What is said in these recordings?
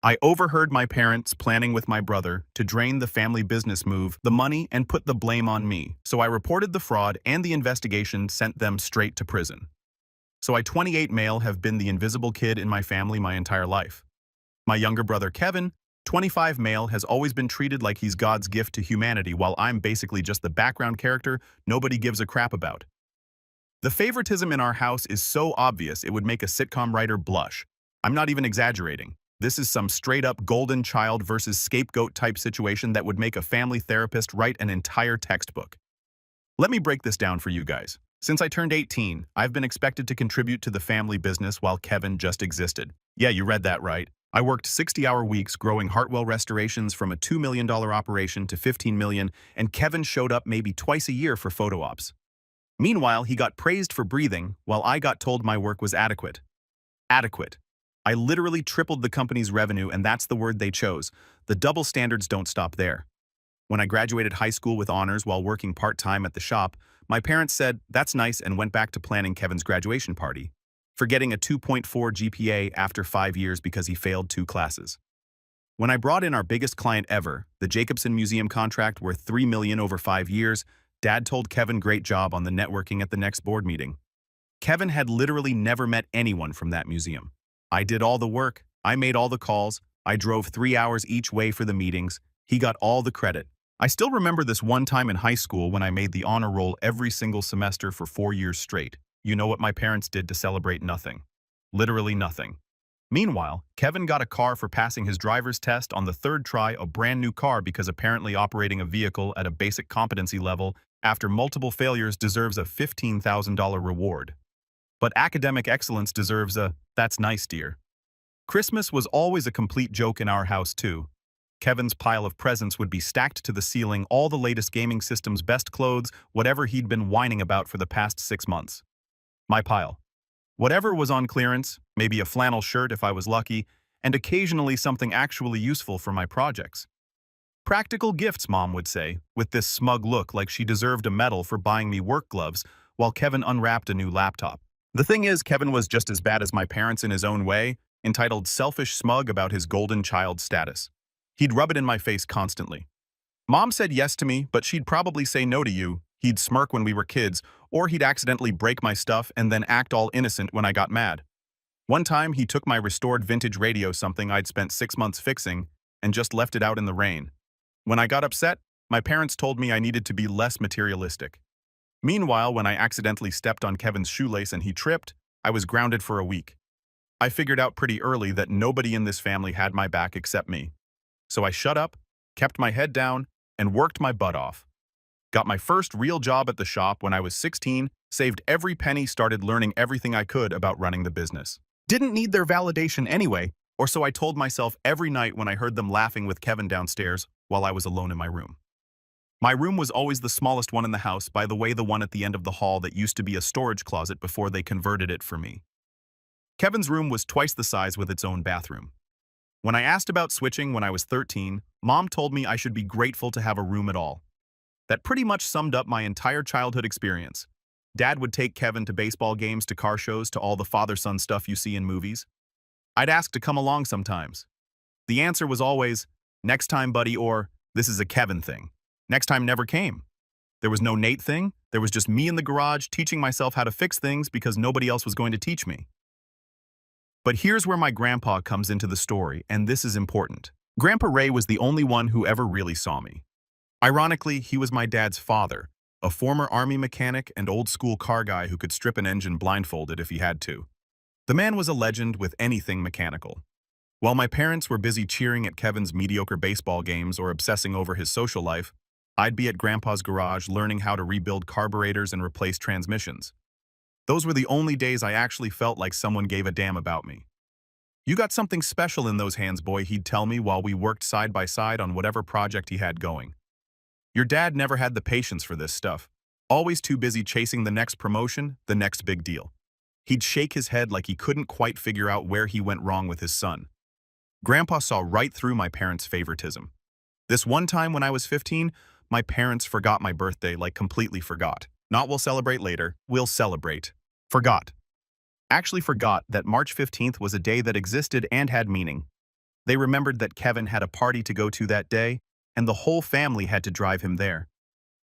I overheard my parents planning with my brother to drain the family business move, the money, and put the blame on me. So I reported the fraud and the investigation sent them straight to prison. So I, 28 male, have been the invisible kid in my family my entire life. My younger brother Kevin, 25 male, has always been treated like he's God's gift to humanity while I'm basically just the background character nobody gives a crap about. The favoritism in our house is so obvious it would make a sitcom writer blush. I'm not even exaggerating. This is some straight-up golden child versus scapegoat type situation that would make a family therapist write an entire textbook. Let me break this down for you guys. Since I turned 18, I've been expected to contribute to the family business while Kevin just existed. Yeah, you read that right. I worked 60-hour weeks growing Hartwell restorations from a $2 million operation to $15 million, and Kevin showed up maybe twice a year for photo ops. Meanwhile, he got praised for breathing, while I got told my work was adequate. Adequate. I literally tripled the company's revenue, and that's the word they chose. The double standards don't stop there. When I graduated high school with honors while working part-time at the shop, my parents said, "That's nice," and went back to planning Kevin's graduation party, forgetting a 2.4 GPA after 5 years because he failed 2 classes. When I brought in our biggest client ever, the Jacobson Museum contract worth $3 million over 5 years, Dad told Kevin great job on the networking at the next board meeting. Kevin had literally never met anyone from that museum. I did all the work, I made all the calls, I drove 3 hours each way for the meetings, he got all the credit. I still remember this one time in high school when I made the honor roll every single semester for 4 years straight. You know what my parents did to celebrate? Nothing. Literally nothing. Meanwhile, Kevin got a car for passing his driver's test on the 3rd try, a brand new car, because apparently operating a vehicle at a basic competency level after multiple failures deserves a $15,000 reward. But academic excellence deserves a "that's nice, dear." Christmas was always a complete joke in our house too. Kevin's pile of presents would be stacked to the ceiling, all the latest gaming systems, best clothes, whatever he'd been whining about for the past 6 months. My pile. Whatever was on clearance, maybe a flannel shirt if I was lucky, and occasionally something actually useful for my projects. Practical gifts, Mom would say, with this smug look like she deserved a medal for buying me work gloves, while Kevin unwrapped a new laptop. The thing is, Kevin was just as bad as my parents in his own way, entitled selfish smug about his golden child status. He'd rub it in my face constantly. Mom said yes to me, but she'd probably say no to you. He'd smirk when we were kids, or he'd accidentally break my stuff and then act all innocent when I got mad. One time, he took my restored vintage radio, something I'd spent 6 months fixing, and just left it out in the rain. When I got upset, my parents told me I needed to be less materialistic. Meanwhile, when I accidentally stepped on Kevin's shoelace and he tripped, I was grounded for a week. I figured out pretty early that nobody in this family had my back except me. So I shut up, kept my head down, and worked my butt off. Got my first real job at the shop when I was 16, saved every penny, started learning everything I could about running the business. Didn't need their validation anyway, or so I told myself every night when I heard them laughing with Kevin downstairs while I was alone in my room. My room was always the smallest one in the house, by the way, the one at the end of the hall that used to be a storage closet before they converted it for me. Kevin's room was twice the size with its own bathroom. When I asked about switching when I was 13, Mom told me I should be grateful to have a room at all. That pretty much summed up my entire childhood experience. Dad would take Kevin to baseball games, to car shows, to all the father-son stuff you see in movies. I'd ask to come along sometimes. The answer was always, "Next time, buddy," or "This is a Kevin thing." Next time never came. There was no Nate thing. There was just me in the garage teaching myself how to fix things because nobody else was going to teach me. But here's where my grandpa comes into the story, and this is important. Grandpa Ray was the only one who ever really saw me. Ironically, he was my dad's father, a former army mechanic and old-school car guy who could strip an engine blindfolded if he had to. The man was a legend with anything mechanical. While my parents were busy cheering at Kevin's mediocre baseball games or obsessing over his social life, I'd be at Grandpa's garage learning how to rebuild carburetors and replace transmissions. Those were the only days I actually felt like someone gave a damn about me. "You got something special in those hands, boy," he'd tell me while we worked side by side on whatever project he had going. Your dad never had the patience for this stuff, always too busy chasing the next promotion, the next big deal. He'd shake his head like he couldn't quite figure out where he went wrong with his son. Grandpa saw right through my parents' favoritism. This one time when I was 15, my parents forgot my birthday, like completely forgot. Not "we'll celebrate later," "we'll celebrate." Forgot. Actually forgot that March 15th was a day that existed and had meaning. They remembered that Kevin had a party to go to that day, and the whole family had to drive him there.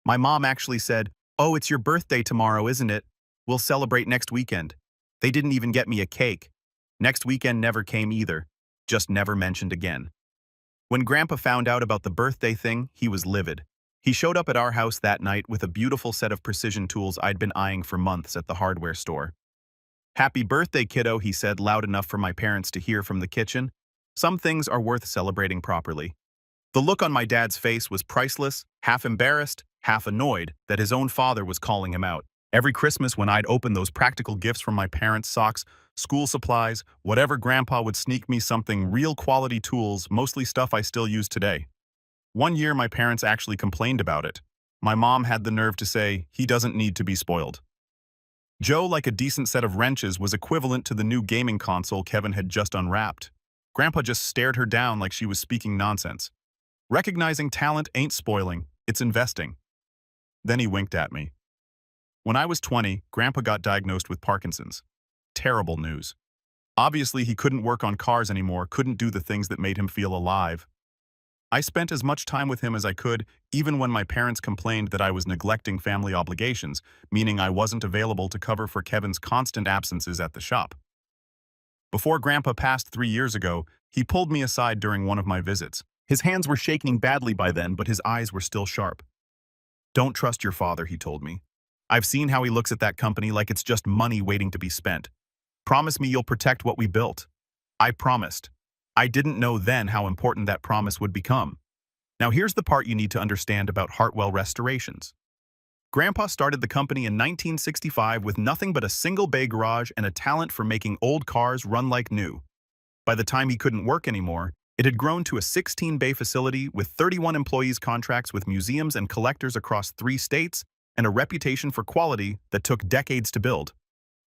My mom actually said, "Oh, it's your birthday tomorrow, isn't it? We'll celebrate next weekend." They didn't even get me a cake. Next weekend never came either, just never mentioned again. When Grandpa found out about the birthday thing, he was livid. He showed up at our house that night with a beautiful set of precision tools I'd been eyeing for months at the hardware store. "Happy birthday, kiddo," he said loud enough for my parents to hear from the kitchen. Some things are worth celebrating properly. The look on my dad's face was priceless, half embarrassed, half annoyed that his own father was calling him out. Every Christmas when I'd open those practical gifts from my parents' socks, school supplies, whatever, Grandpa would sneak me something real quality tools, mostly stuff I still use today. One year my parents actually complained about it. My mom had the nerve to say, "He doesn't need to be spoiled." Joe, like a decent set of wrenches, was equivalent to the new gaming console Kevin had just unwrapped. Grandpa just stared her down like she was speaking nonsense. Recognizing talent ain't spoiling, it's investing. Then he winked at me. When I was 20, Grandpa got diagnosed with Parkinson's. Terrible news. Obviously, he couldn't work on cars anymore, couldn't do the things that made him feel alive. I spent as much time with him as I could, even when my parents complained that I was neglecting family obligations, meaning I wasn't available to cover for Kevin's constant absences at the shop. Before Grandpa passed 3 years ago, he pulled me aside during one of my visits. His hands were shaking badly by then, but his eyes were still sharp. "Don't trust your father," he told me. "I've seen how he looks at that company like it's just money waiting to be spent. Promise me you'll protect what we built." I promised. I didn't know then how important that promise would become. Now here's the part you need to understand about Hartwell Restorations. Grandpa started the company in 1965 with nothing but a single bay garage and a talent for making old cars run like new. By the time he couldn't work anymore, it had grown to a 16-bay facility with 31 employees, contracts with museums and collectors across 3 states, and a reputation for quality that took decades to build.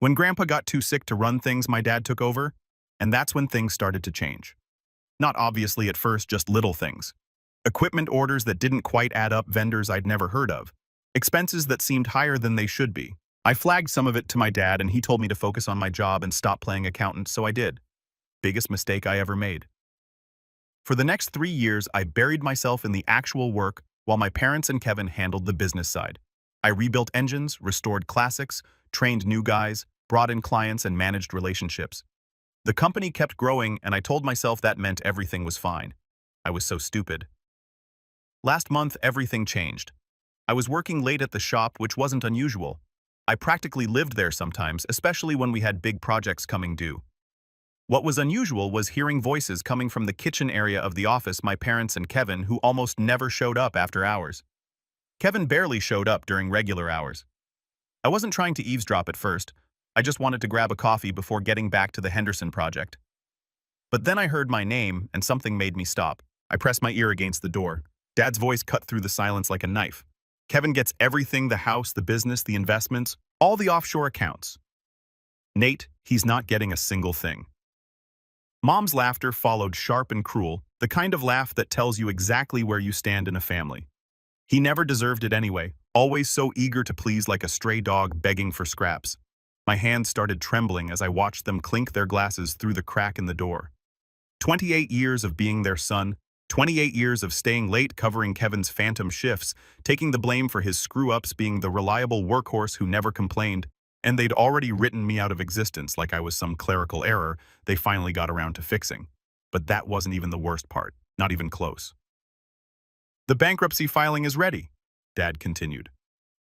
When Grandpa got too sick to run things, my dad took over, and that's when things started to change. Not obviously at first, just little things. Equipment orders that didn't quite add up, vendors I'd never heard of, expenses that seemed higher than they should be. I flagged some of it to my dad, and he told me to focus on my job and stop playing accountant, so I did. Biggest mistake I ever made. For the next 3 years, I buried myself in the actual work while my parents and Kevin handled the business side. I rebuilt engines, restored classics, trained new guys, brought in clients, and managed relationships. The company kept growing, and I told myself that meant everything was fine. I was so stupid. Last month, everything changed. I was working late at the shop, which wasn't unusual. I practically lived there sometimes, especially when we had big projects coming due. What was unusual was hearing voices coming from the kitchen area of the office, my parents and Kevin, who almost never showed up after hours. Kevin barely showed up during regular hours. I wasn't trying to eavesdrop at first. I just wanted to grab a coffee before getting back to the Henderson project. But then I heard my name, and something made me stop. I pressed my ear against the door. Dad's voice cut through the silence like a knife. "Kevin gets everything, the house, the business, the investments, all the offshore accounts. Nate, he's not getting a single thing." Mom's laughter followed, sharp and cruel, the kind of laugh that tells you exactly where you stand in a family. He never deserved it anyway, always so eager to please like a stray dog begging for scraps. My hands started trembling as I watched them clink their glasses through the crack in the door. 28 years of being their son, 28 years of staying late, covering Kevin's phantom shifts, taking the blame for his screw-ups, being the reliable workhorse who never complained, and they'd already written me out of existence like I was some clerical error they finally got around to fixing. But that wasn't even the worst part, not even close. "The bankruptcy filing is ready," Dad continued.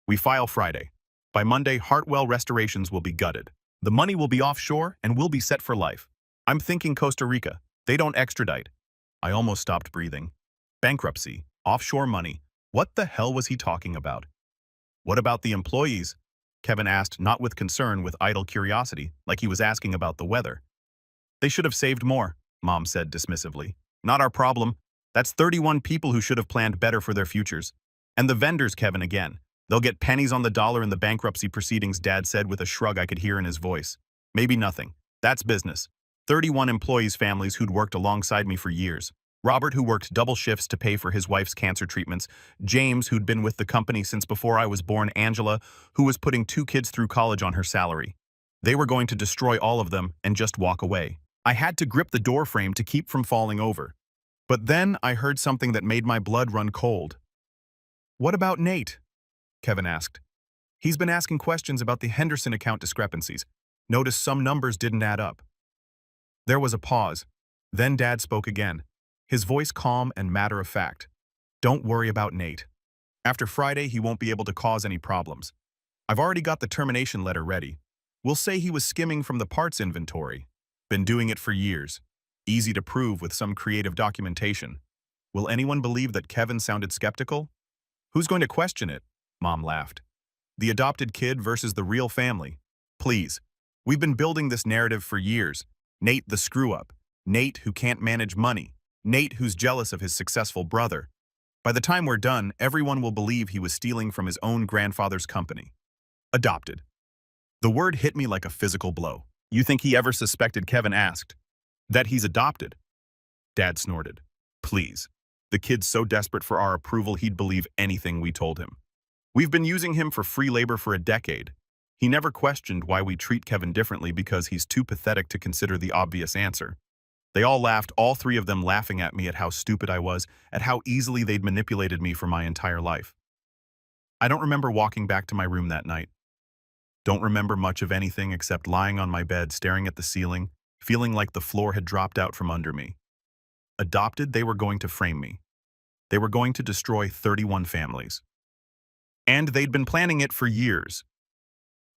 "We file Friday. By Monday, Hartwell Restorations will be gutted. The money will be offshore and we'll be set for life. I'm thinking Costa Rica. They don't extradite." I almost stopped breathing. Bankruptcy, offshore money. What the hell was he talking about? "What about the employees?" Kevin asked, not with concern, with idle curiosity, like he was asking about the weather. "They should have saved more," Mom said dismissively. "Not our problem. That's 31 people who should have planned better for their futures. And the vendors, Kevin, again. They'll get pennies on the dollar in the bankruptcy proceedings," Dad said with a shrug I could hear in his voice. "Maybe nothing. That's business. 31 employees' families who'd worked alongside me for years. Robert, who worked double shifts to pay for his wife's cancer treatments. James, who'd been with the company since before I was born. Angela, who was putting 2 kids through college on her salary. They were going to destroy all of them and just walk away. I had to grip the door frame to keep from falling over. But then I heard something that made my blood run cold. "What about Nate?" Kevin asked. "He's been asking questions about the Henderson account discrepancies. Noticed some numbers didn't add up." There was a pause. Then Dad spoke again, his voice calm and matter-of-fact. "Don't worry about Nate. After Friday, he won't be able to cause any problems. I've already got the termination letter ready. We'll say he was skimming from the parts inventory. Been doing it for years. Easy to prove with some creative documentation. Will anyone believe that Kevin sounded skeptical? Who's going to question it?" Mom laughed. "The adopted kid versus the real family. Please. We've been building this narrative for years. Nate the screw-up. Nate who can't manage money. Nate who's jealous of his successful brother. By the time we're done, everyone will believe he was stealing from his own grandfather's company. Adopted." The word hit me like a physical blow. "You think he ever suspected?" Kevin asked. "That he's adopted?" Dad snorted. "Please. The kid's so desperate for our approval he'd believe anything we told him. We've been using him for free labor for a decade. He never questioned why we treat Kevin differently because he's too pathetic to consider the obvious answer." They all laughed, all three of them laughing at me at how stupid I was, at how easily they'd manipulated me for my entire life. I don't remember walking back to my room that night. Don't remember much of anything except lying on my bed staring at the ceiling, feeling like the floor had dropped out from under me. Adopted, they were going to frame me. They were going to destroy 31 families. And they'd been planning it for years.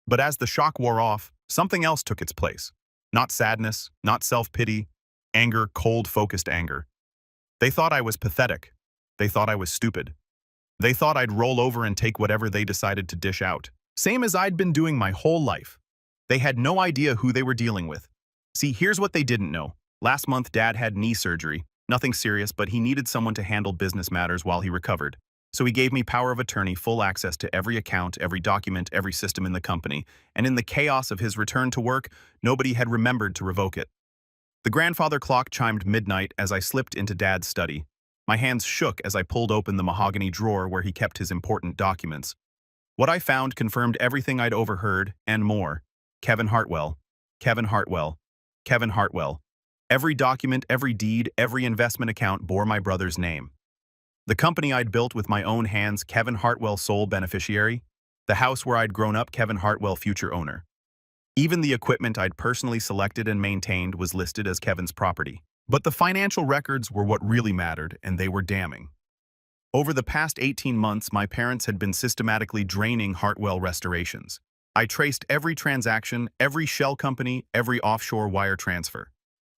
But as the shock wore off, something else took its place. Not sadness, not self-pity, anger, cold-focused anger. They thought I was pathetic. They thought I was stupid. They thought I'd roll over and take whatever they decided to dish out. Same as I'd been doing my whole life. They had no idea who they were dealing with. See, here's what they didn't know. Last month, Dad had knee surgery. Nothing serious, but he needed someone to handle business matters while he recovered. So he gave me power of attorney, full access to every account, every document, every system in the company. And in the chaos of his return to work, nobody had remembered to revoke it. The grandfather clock chimed midnight as I slipped into Dad's study. My hands shook as I pulled open the mahogany drawer where he kept his important documents. What I found confirmed everything I'd overheard, and more. Kevin Hartwell. Kevin Hartwell. Kevin Hartwell. Every document, every deed, every investment account bore my brother's name. The company I'd built with my own hands, Kevin Hartwell sole beneficiary. The house where I'd grown up, Kevin Hartwell future owner. Even the equipment I'd personally selected and maintained was listed as Kevin's property. But the financial records were what really mattered, and they were damning. Over the past 18 months, my parents had been systematically draining Hartwell restorations. I traced every transaction, every shell company, every offshore wire transfer.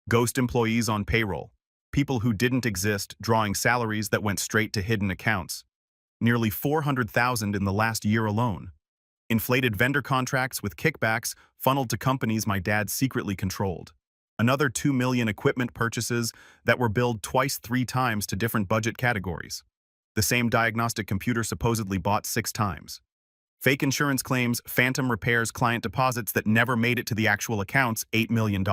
Ghost employees on payroll. People who didn't exist, drawing salaries that went straight to hidden accounts. Nearly 400,000 in the last year alone. Inflated vendor contracts with kickbacks funneled to companies my dad secretly controlled. Another 2 million equipment purchases that were billed twice, 3 times to different budget categories. The same diagnostic computer supposedly bought 6 times. Fake insurance claims, phantom repairs, client deposits that never made it to the actual accounts, $8 million.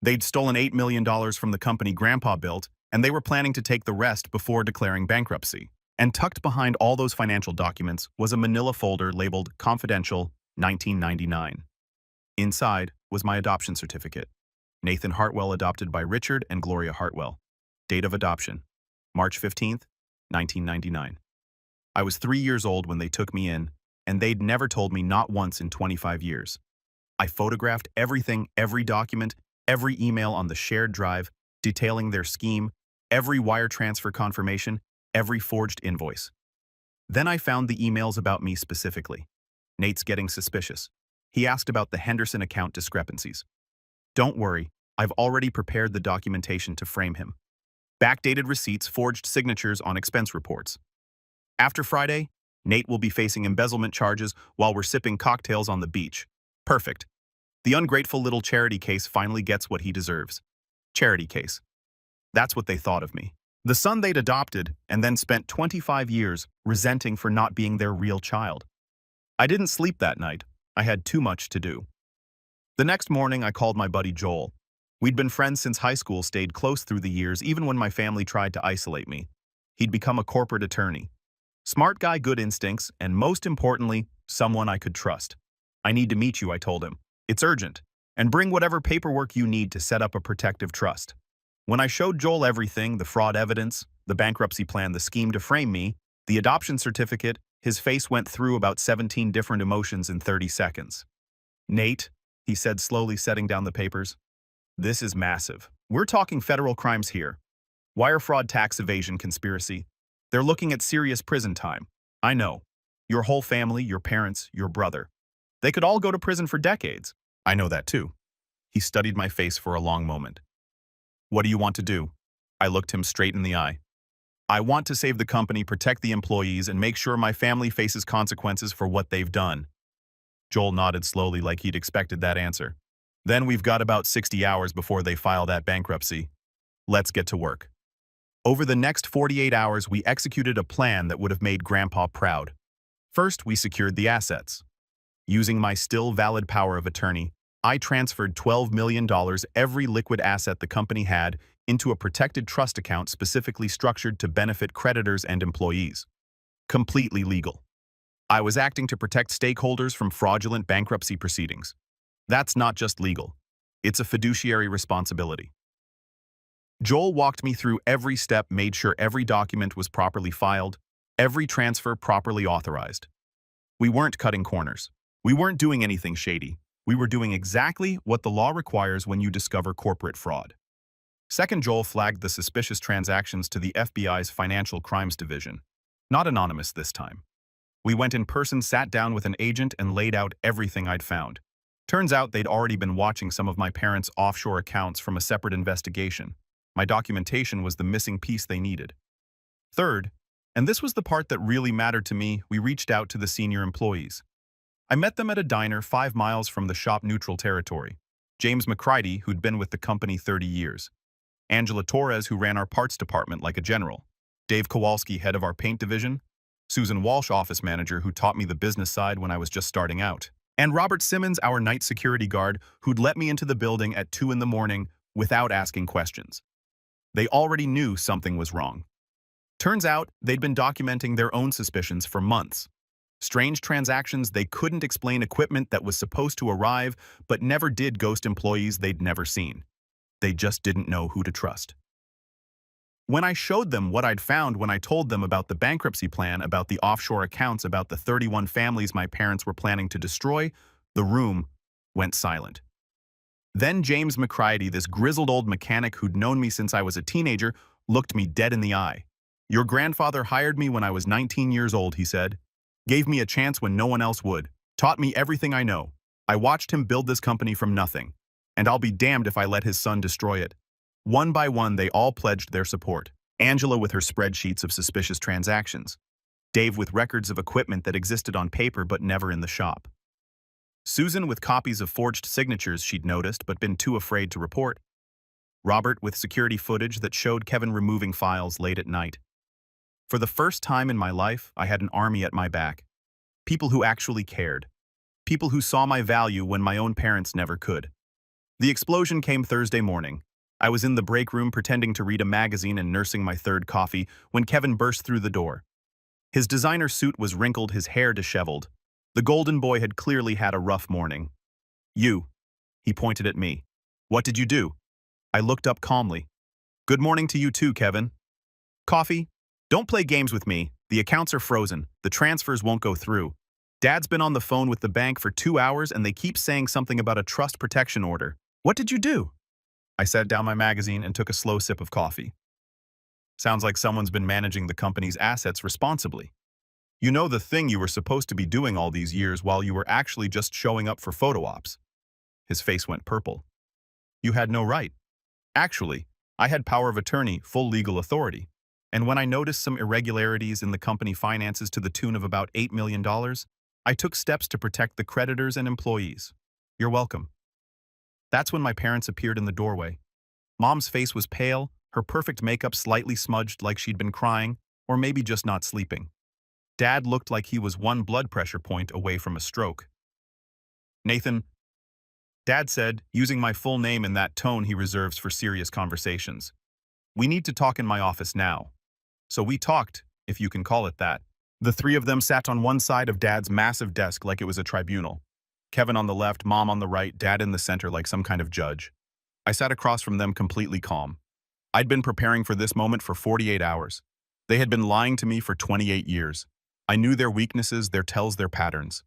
They'd stolen $8 million from the company Grandpa built, and they were planning to take the rest before declaring bankruptcy. And tucked behind all those financial documents was a manila folder labeled Confidential 1999. Inside was my adoption certificate. Nathan Hartwell adopted by Richard and Gloria Hartwell. Date of adoption, March 15th, 1999. I was 3 years old when they took me in, and they'd never told me not once in 25 years. I photographed everything, every document, every email on the shared drive, detailing their scheme, every wire transfer confirmation, every forged invoice. Then I found the emails about me specifically. Nate's getting suspicious. He asked about the Henderson account discrepancies. Don't worry, I've already prepared the documentation to frame him. Backdated receipts, forged signatures on expense reports. After Friday, Nate will be facing embezzlement charges while we're sipping cocktails on the beach. Perfect. The ungrateful little charity case finally gets what he deserves. Charity case. That's what they thought of me. The son they'd adopted and then spent 25 years resenting for not being their real child. I didn't sleep that night. I had too much to do. The next morning, I called my buddy Joel. We'd been friends since high school, stayed close through the years, even when my family tried to isolate me. He'd become a corporate attorney. Smart guy, good instincts, and most importantly, someone I could trust. I need to meet you, I told him. It's urgent. and bring whatever paperwork you need to set up a protective trust. When I showed Joel everything, the fraud evidence, the bankruptcy plan, the scheme to frame me, the adoption certificate, his face went through about 17 different emotions in 30 seconds. "Nate," he said, slowly setting down the papers, "this is massive. We're talking federal crimes here. Wire fraud, tax evasion, conspiracy. They're looking at serious prison time. I know. Your whole family, your parents, your brother. They could all go to prison for decades. I know that too." He studied my face for a long moment. "What do you want to do?" I looked him straight in the eye. "I want to save the company, protect the employees, and make sure my family faces consequences for what they've done." Joel nodded slowly like he'd expected that answer. "Then we've got about 60 hours before they file that bankruptcy. Let's get to work." Over the next 48 hours, we executed a plan that would have made Grandpa proud. First, we secured the assets. Using my still valid power of attorney, I transferred $12 million, every liquid asset the company had, into a protected trust account specifically structured to benefit creditors and employees. Completely legal. I was acting to protect stakeholders from fraudulent bankruptcy proceedings. That's not just legal. It's a fiduciary responsibility. Joel walked me through every step, made sure every document was properly filed, every transfer properly authorized. We weren't cutting corners. We weren't doing anything shady. We were doing exactly what the law requires when you discover corporate fraud. Second, Joel flagged the suspicious transactions to the FBI's Financial Crimes Division. Not anonymous this time. We went in person, sat down with an agent, and laid out everything I'd found. Turns out they'd already been watching some of my parents' offshore accounts from a separate investigation. My documentation was the missing piece they needed. Third, and this was the part that really mattered to me, we reached out to the senior employees. I met them at a diner 5 miles from the shop neutral territory. James McCready, who'd been with the company 30 years. Angela Torres, who ran our parts department like a general. Dave Kowalski, head of our paint division. Susan Walsh, office manager, who taught me the business side when I was just starting out. And Robert Simmons, our night security guard, who'd let me into the building at 2 in the morning without asking questions. They already knew something was wrong. Turns out they'd been documenting their own suspicions for months. Strange transactions they couldn't explain, equipment that was supposed to arrive but never did, ghost employees they'd never seen. They just didn't know who to trust. When I showed them what I'd found, when I told them about the bankruptcy plan, about the offshore accounts, about the 31 families my parents were planning to destroy, the room went silent. Then James McCready, this grizzled old mechanic who'd known me since I was a teenager, looked me dead in the eye. "Your grandfather hired me when I was 19 years old," he said. "Gave me a chance when no one else would. Taught me everything I know. I watched him build this company from nothing. And I'll be damned if I let his son destroy it." One by one, they all pledged their support. Angela with her spreadsheets of suspicious transactions. Dave with records of equipment that existed on paper but never in the shop. Susan with copies of forged signatures she'd noticed but been too afraid to report. Robert with security footage that showed Kevin removing files late at night. For the first time in my life, I had an army at my back. People who actually cared. People who saw my value when my own parents never could. The explosion came Thursday morning. I was in the break room pretending to read a magazine and nursing my third coffee when Kevin burst through the door. His designer suit was wrinkled, his hair disheveled. The golden boy had clearly had a rough morning. "You." He pointed at me. "What did you do?" I looked up calmly. "Good morning to you too, Kevin." "Coffee? Don't play games with me. The accounts are frozen. The transfers won't go through. Dad's been on the phone with the bank for 2 hours and they keep saying something about a trust protection order. What did you do?" I set down my magazine and took a slow sip of coffee. "Sounds like someone's been managing the company's assets responsibly. You know, the thing you were supposed to be doing all these years while you were actually just showing up for photo ops." His face went purple. "You had no right. Actually, I had power of attorney, full legal authority. And when I noticed some irregularities in the company finances to the tune of about $8 million, I took steps to protect the creditors and employees. You're welcome." That's when my parents appeared in the doorway. Mom's face was pale, her perfect makeup slightly smudged like she'd been crying, or maybe just not sleeping. Dad looked like he was 1 blood pressure point away from a stroke. "Nathan," Dad said, using my full name in that tone he reserves for serious conversations. "We need to talk in my office now." So we talked, if you can call it that. The 3 of them sat on one side of Dad's massive desk like it was a tribunal. Kevin on the left, Mom on the right, Dad in the center like some kind of judge. I sat across from them completely calm. I'd been preparing for this moment for 48 hours. They had been lying to me for 28 years. I knew their weaknesses, their tells, their patterns.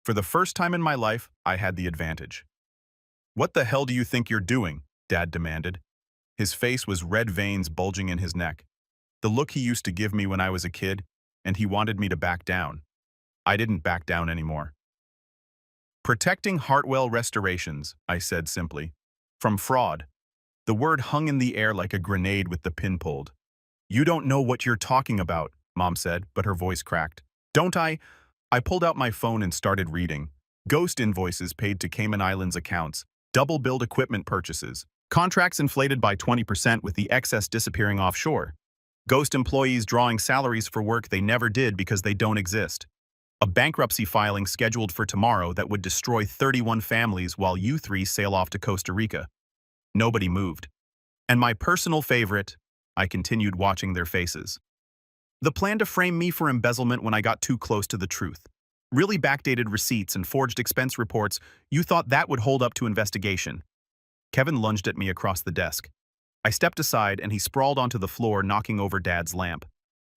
For the first time in my life, I had the advantage. "What the hell do you think you're doing?" Dad demanded. His face was red veins bulging in his neck. The look he used to give me when I was a kid, and he wanted me to back down. I didn't back down anymore. "Protecting Hartwell Restorations," I said simply. "From fraud." The word hung in the air like a grenade with the pin pulled. "You don't know what you're talking about," Mom said, but her voice cracked. "Don't I?" I pulled out my phone and started reading. Ghost invoices paid to Cayman Islands accounts, double-billed equipment purchases, contracts inflated by 20% with the excess disappearing offshore, ghost employees drawing salaries for work they never did because they don't exist, a bankruptcy filing scheduled for tomorrow that would destroy 31 families while you three sail off to Costa Rica. Nobody moved. And my personal favorite, I continued watching their faces. The plan to frame me for embezzlement when I got too close to the truth. Really backdated receipts and forged expense reports, you thought that would hold up to investigation. Kevin lunged at me across the desk. I stepped aside and he sprawled onto the floor, knocking over Dad's lamp.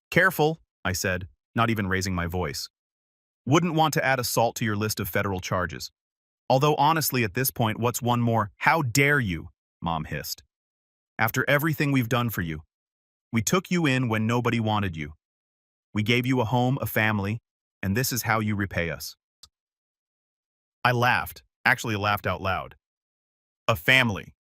"Careful," I said, not even raising my voice. "Wouldn't want to add assault to your list of federal charges. Although honestly at this point, what's one more? How dare you?" Mom hissed. "After everything we've done for you. We took you in when nobody wanted you. We gave you a home, a family, and this is how you repay us." I laughed, actually laughed out loud. "A family?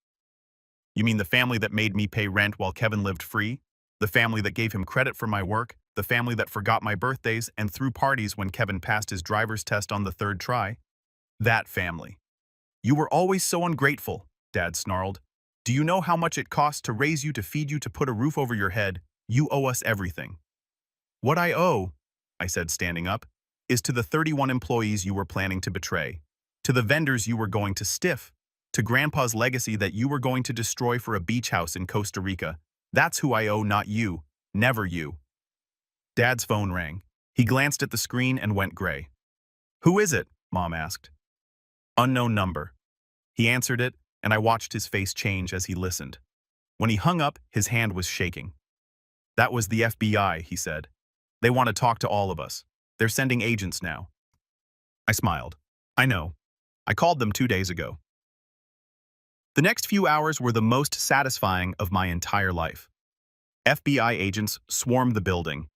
You mean the family that made me pay rent while Kevin lived free? The family that gave him credit for my work? The family that forgot my birthdays and threw parties when Kevin passed his driver's test on the third try? That family. You were always so ungrateful," Dad snarled. "Do you know how much it costs to raise you, to feed you, to put a roof over your head? You owe us everything." "What I owe," I said, standing up, "is to the 31 employees you were planning to betray, to the vendors you were going to stiff, to Grandpa's legacy that you were going to destroy for a beach house in Costa Rica. That's who I owe, not you. Never you." Dad's phone rang. He glanced at the screen and went gray. "Who is it?" Mom asked. "Unknown number." He answered it, and I watched his face change as he listened. When he hung up, his hand was shaking. "That was the FBI," he said. "They want to talk to all of us. They're sending agents now." I smiled. "I know. I called them 2 days ago." The next few hours were the most satisfying of my entire life. FBI agents swarmed the building.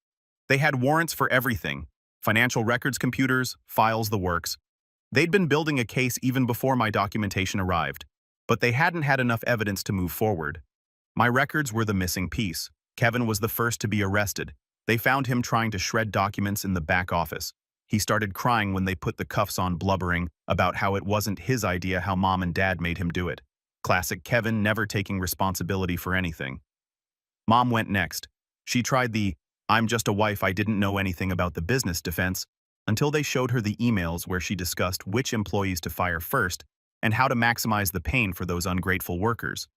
They had warrants for everything: financial records computers, files, the works. They'd been building a case even before my documentation arrived, but they hadn't had enough evidence to move forward. My records were the missing piece. Kevin was the first to be arrested. They found him trying to shred documents in the back office. He started crying when they put the cuffs on, blubbering about how it wasn't his idea, how Mom and Dad made him do it. Classic Kevin, never taking responsibility for anything. Mom went next. She tried the "I'm just a wife, I didn't know anything about the business" defense, until they showed her the emails where she discussed which employees to fire first and how to maximize the pain for those ungrateful workers.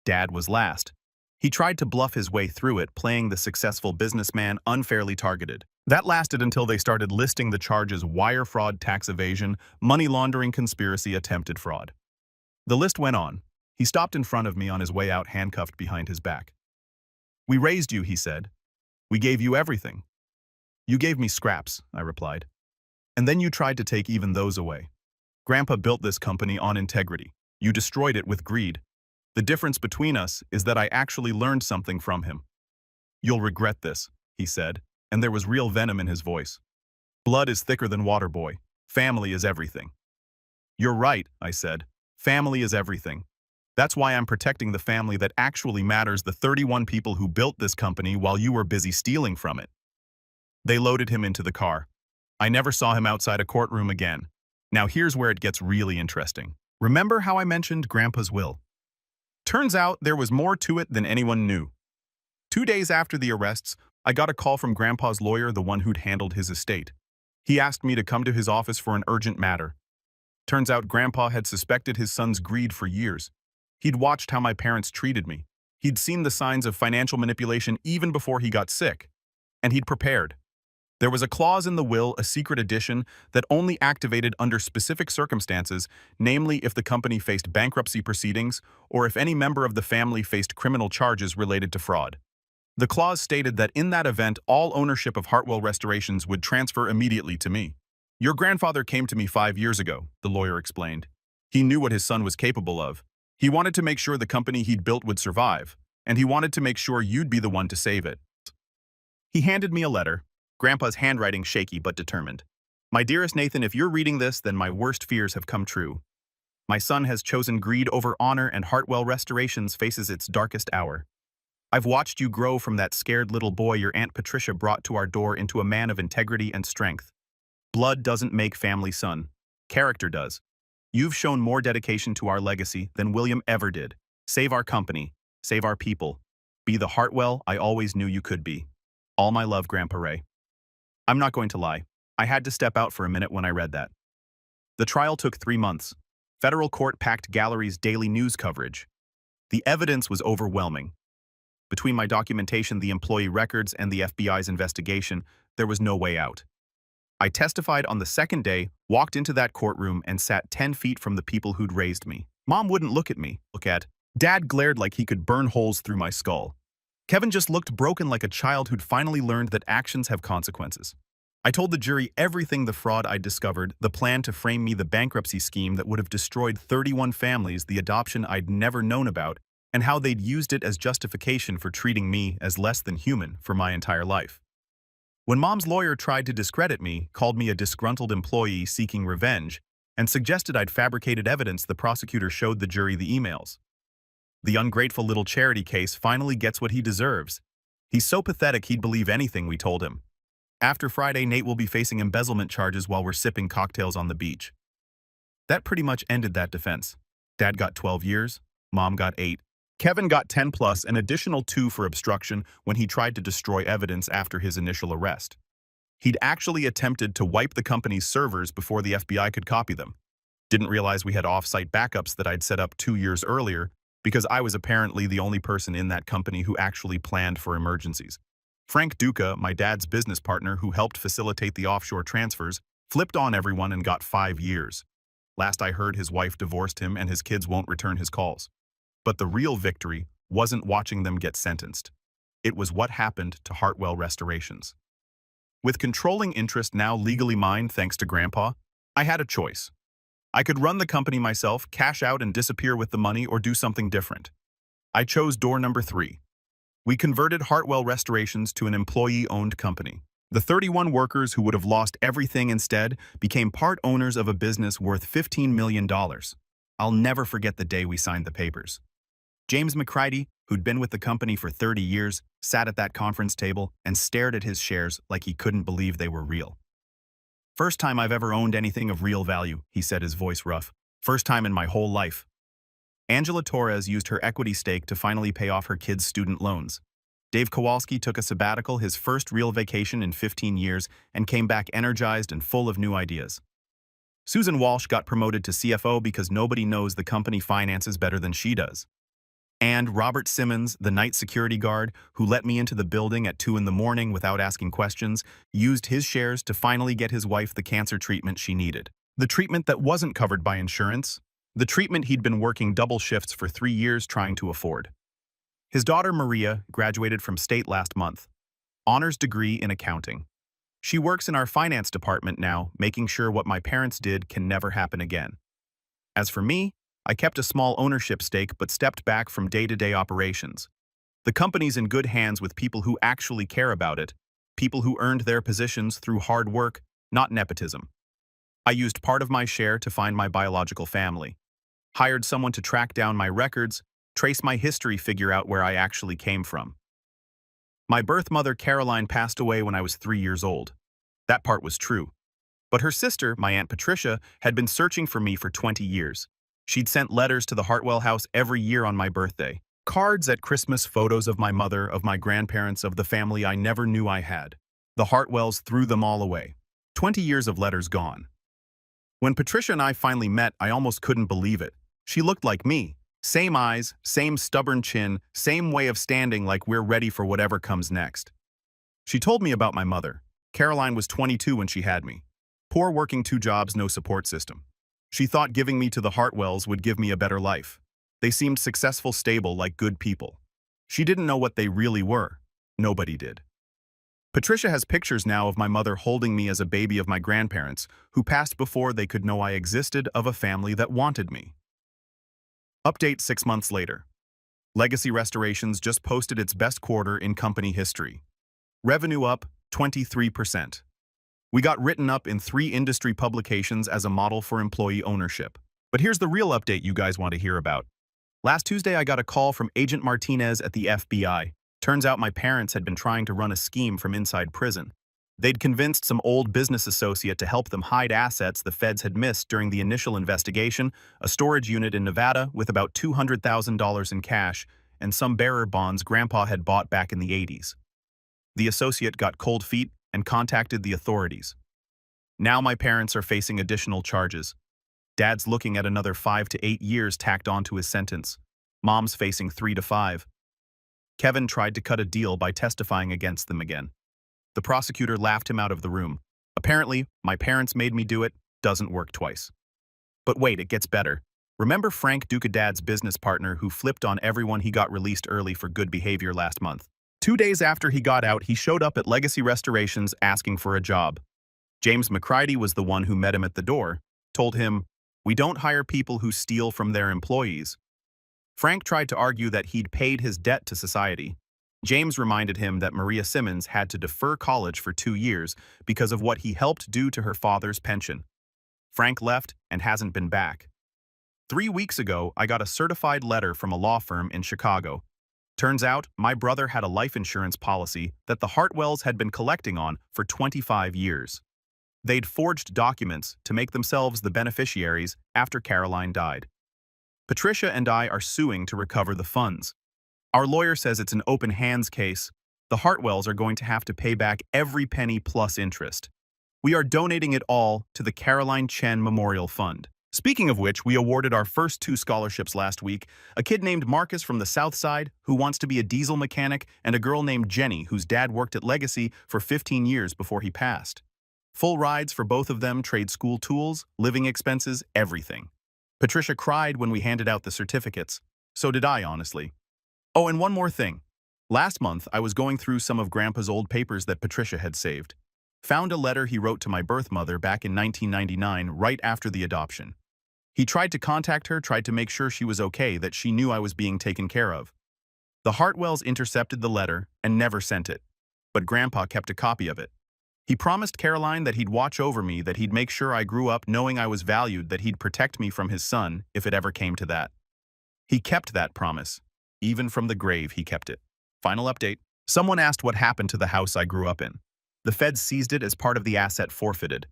Dad was last. He tried to bluff his way through it, playing the successful businessman unfairly targeted. That lasted until they started listing the charges: wire fraud, tax evasion, money laundering, conspiracy, attempted fraud. The list went on. He stopped in front of me on his way out, handcuffed behind his back. "We raised you," he said. "We gave you everything." "You gave me scraps," I replied. "And then you tried to take even those away. Grandpa built this company on integrity. You destroyed it with greed. The difference between us is that I actually learned something from him." "You'll regret this," he said, and there was real venom in his voice. "Blood is thicker than water, boy. Family is everything." "You're right," I said. "Family is everything. That's why I'm protecting the family that actually matters, the 31 people who built this company while you were busy stealing from it." They loaded him into the car. I never saw him outside a courtroom again. Now here's where it gets really interesting. Remember how I mentioned Grandpa's will? Turns out there was more to it than anyone knew. 2 days after the arrests, I got a call from Grandpa's lawyer, the one who'd handled his estate. He asked me to come to his office for an urgent matter. Turns out Grandpa had suspected his son's greed for years. He'd watched how my parents treated me. He'd seen the signs of financial manipulation even before he got sick. And he'd prepared. There was a clause in the will, a secret edition, that only activated under specific circumstances, namely if the company faced bankruptcy proceedings or if any member of the family faced criminal charges related to fraud. The clause stated that in that event, all ownership of Hartwell Restorations would transfer immediately to me. Your grandfather came to me 5 years ago, the lawyer explained. He knew what his son was capable of. He wanted to make sure the company he'd built would survive, and he wanted to make sure you'd be the one to save it. He handed me a letter, Grandpa's handwriting shaky but determined. My dearest Nathan, if you're reading this, then my worst fears have come true. My son has chosen greed over honor, and Hartwell Restorations faces its darkest hour. I've watched you grow from that scared little boy your Aunt Patricia brought to our door into a man of integrity and strength. Blood doesn't make family son. Character does. You've shown more dedication to our legacy than William ever did. Save our company. Save our people. Be the Hartwell I always knew you could be. All my love, Grandpa Ray. I'm not going to lie. I had to step out for a minute when I read that. The trial took 3 months. Federal court packed galleries' daily news coverage. The evidence was overwhelming. Between my documentation, the employee records, and the FBI's investigation, there was no way out. I testified on the second day, walked into that courtroom, and sat 10 feet from the people who'd raised me. Mom wouldn't look at me. Dad glared like he could burn holes through my skull. Kevin just looked broken like a child who'd finally learned that actions have consequences. I told the jury everything, the fraud I'd discovered, the plan to frame me, the bankruptcy scheme that would have destroyed 31 families, the adoption I'd never known about, and how they'd used it as justification for treating me as less than human for my entire life. When Mom's lawyer tried to discredit me, called me a disgruntled employee seeking revenge, and suggested I'd fabricated evidence, the prosecutor showed the jury the emails. The ungrateful little charity case finally gets what he deserves. He's so pathetic he'd believe anything we told him. After Friday, Nate will be facing embezzlement charges while we're sipping cocktails on the beach. That pretty much ended that defense. Dad got 12 years, Mom got 8. Kevin got 10 plus an additional 2 for obstruction when he tried to destroy evidence after his initial arrest. He'd actually attempted to wipe the company's servers before the FBI could copy them. Didn't realize we had off-site backups that I'd set up 2 years earlier because I was apparently the only person in that company who actually planned for emergencies. Frank Duca, my dad's business partner who helped facilitate the offshore transfers, flipped on everyone and got 5 years. Last I heard, his wife divorced him and his kids won't return his calls. But the real victory wasn't watching them get sentenced. It was what happened to Hartwell Restorations. With controlling interest now legally mine thanks to Grandpa, I had a choice. I could run the company myself, cash out and disappear with the money, or do something different. I chose door number 3. We converted Hartwell Restorations to an employee-owned company. The 31 workers who would have lost everything instead became part owners of a business worth $15 million. I'll never forget the day we signed the papers. James McCready, who'd been with the company for 30 years, sat at that conference table and stared at his shares like he couldn't believe they were real. First time I've ever owned anything of real value, he said, his voice rough. First time in my whole life. Angela Torres used her equity stake to finally pay off her kids' student loans. Dave Kowalski took a sabbatical, his first real vacation in 15 years, and came back energized and full of new ideas. Susan Walsh got promoted to CFO because nobody knows the company finances better than she does. And Robert Simmons, the night security guard, who let me into the building at 2 in the morning without asking questions, used his shares to finally get his wife the cancer treatment she needed. The treatment that wasn't covered by insurance. The treatment he'd been working double shifts for 3 years trying to afford. His daughter Maria graduated from state last month. Honors degree in accounting. She works in our finance department now, making sure what my parents did can never happen again. As for me, I kept a small ownership stake but stepped back from day-to-day operations. The company's in good hands with people who actually care about it, people who earned their positions through hard work, not nepotism. I used part of my share to find my biological family. Hired someone to track down my records, trace my history, figure out where I actually came from. My birth mother, Caroline, passed away when I was 3 years old. That part was true. But her sister, my Aunt Patricia, had been searching for me for 20 years. She'd sent letters to the Hartwell house every year on my birthday. Cards at Christmas, photos of my mother, of my grandparents, of the family I never knew I had. The Hartwells threw them all away. 20 years of letters gone. When Patricia and I finally met, I almost couldn't believe it. She looked like me. Same eyes, same stubborn chin, same way of standing like we're ready for whatever comes next. She told me about my mother. Caroline was 22 when she had me. Poor, working 2 jobs, no support system. She thought giving me to the Hartwells would give me a better life. They seemed successful, stable, like good people. She didn't know what they really were. Nobody did. Patricia has pictures now of my mother holding me as a baby of my grandparents, who passed before they could know I existed, of a family that wanted me. Update 6 months later. Legacy Restorations just posted its best quarter in company history. Revenue up 23%. We got written up in 3 industry publications as a model for employee ownership. But here's the real update you guys want to hear about. Last Tuesday, I got a call from Agent Martinez at the FBI. Turns out my parents had been trying to run a scheme from inside prison. They'd convinced some old business associate to help them hide assets the feds had missed during the initial investigation, a storage unit in Nevada with about $200,000 in cash, and some bearer bonds Grandpa had bought back in the 80s. The associate got cold feet and contacted the authorities. Now my parents are facing additional charges. Dad's looking at another 5 to 8 years tacked onto his sentence. Mom's facing 3 to 5. Kevin tried to cut a deal by testifying against them again. The prosecutor laughed him out of the room. Apparently, my parents made me do it, doesn't work twice. But wait, it gets better. Remember Frank Duca, Dad's business partner who flipped on everyone? He got released early for good behavior last month. 2 days after he got out, he showed up at Legacy Restorations asking for a job. James McCready was the one who met him at the door, told him, "We don't hire people who steal from their employees." Frank tried to argue that he'd paid his debt to society. James reminded him that Maria Simmons had to defer college for 2 years because of what he helped do to her father's pension. Frank left and hasn't been back. 3 weeks ago, I got a certified letter from a law firm in Chicago. Turns out, my brother had a life insurance policy that the Hartwells had been collecting on for 25 years. They'd forged documents to make themselves the beneficiaries after Caroline died. Patricia and I are suing to recover the funds. Our lawyer says it's an open hands case. The Hartwells are going to have to pay back every penny plus interest. We are donating it all to the Caroline Chen Memorial Fund. Speaking of which, we awarded our first 2 scholarships last week, a kid named Marcus from the South Side who wants to be a diesel mechanic, and a girl named Jenny whose dad worked at Legacy for 15 years before he passed. Full rides for both of them, trade school tools, living expenses, everything. Patricia cried when we handed out the certificates. So did I, honestly. Oh, and one more thing. Last month, I was going through some of Grandpa's old papers that Patricia had saved. Found a letter he wrote to my birth mother back in 1999, right after the adoption. He tried to contact her, tried to make sure she was okay, that she knew I was being taken care of. The Hartwells intercepted the letter and never sent it, but Grandpa kept a copy of it. He promised Caroline that he'd watch over me, that he'd make sure I grew up knowing I was valued, that he'd protect me from his son if it ever came to that. He kept that promise. Even from the grave, he kept it. Final update. Someone asked what happened to the house I grew up in. The feds seized it as part of the asset forfeited.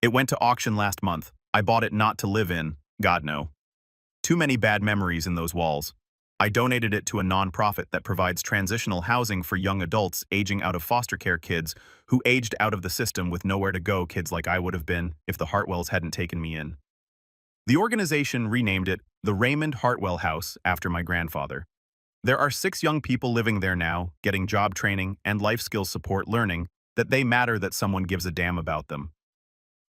It went to auction last month. I bought it not to live in. God, no. Too many bad memories in those walls. I donated it to a nonprofit that provides transitional housing for young adults aging out of foster care, kids who aged out of the system with nowhere to go, kids like I would have been if the Hartwells hadn't taken me in. The organization renamed it the Raymond Hartwell House after my grandfather. There are 6 young people living there now, getting job training and life skills support, learning that they matter, that someone gives a damn about them.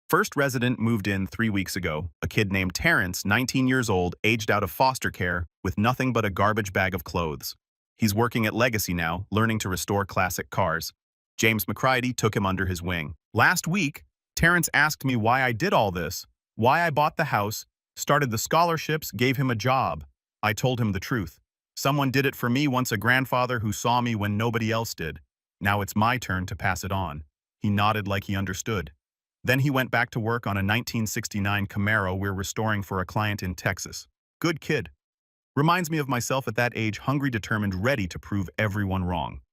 First resident moved in 3 weeks ago, a kid named Terrence, 19 years old, aged out of foster care with nothing but a garbage bag of clothes. He's working at Legacy now, learning to restore classic cars. James McCready took him under his wing. Last week, Terrence asked me why I did all this, why I bought the house, started the scholarships, gave him a job. I told him the truth. Someone did it for me once, a grandfather who saw me when nobody else did. Now it's my turn to pass it on. He nodded like he understood. Then he went back to work on a 1969 Camaro we're restoring for a client in Texas. Good kid. Reminds me of myself at that age, hungry, determined, ready to prove everyone wrong.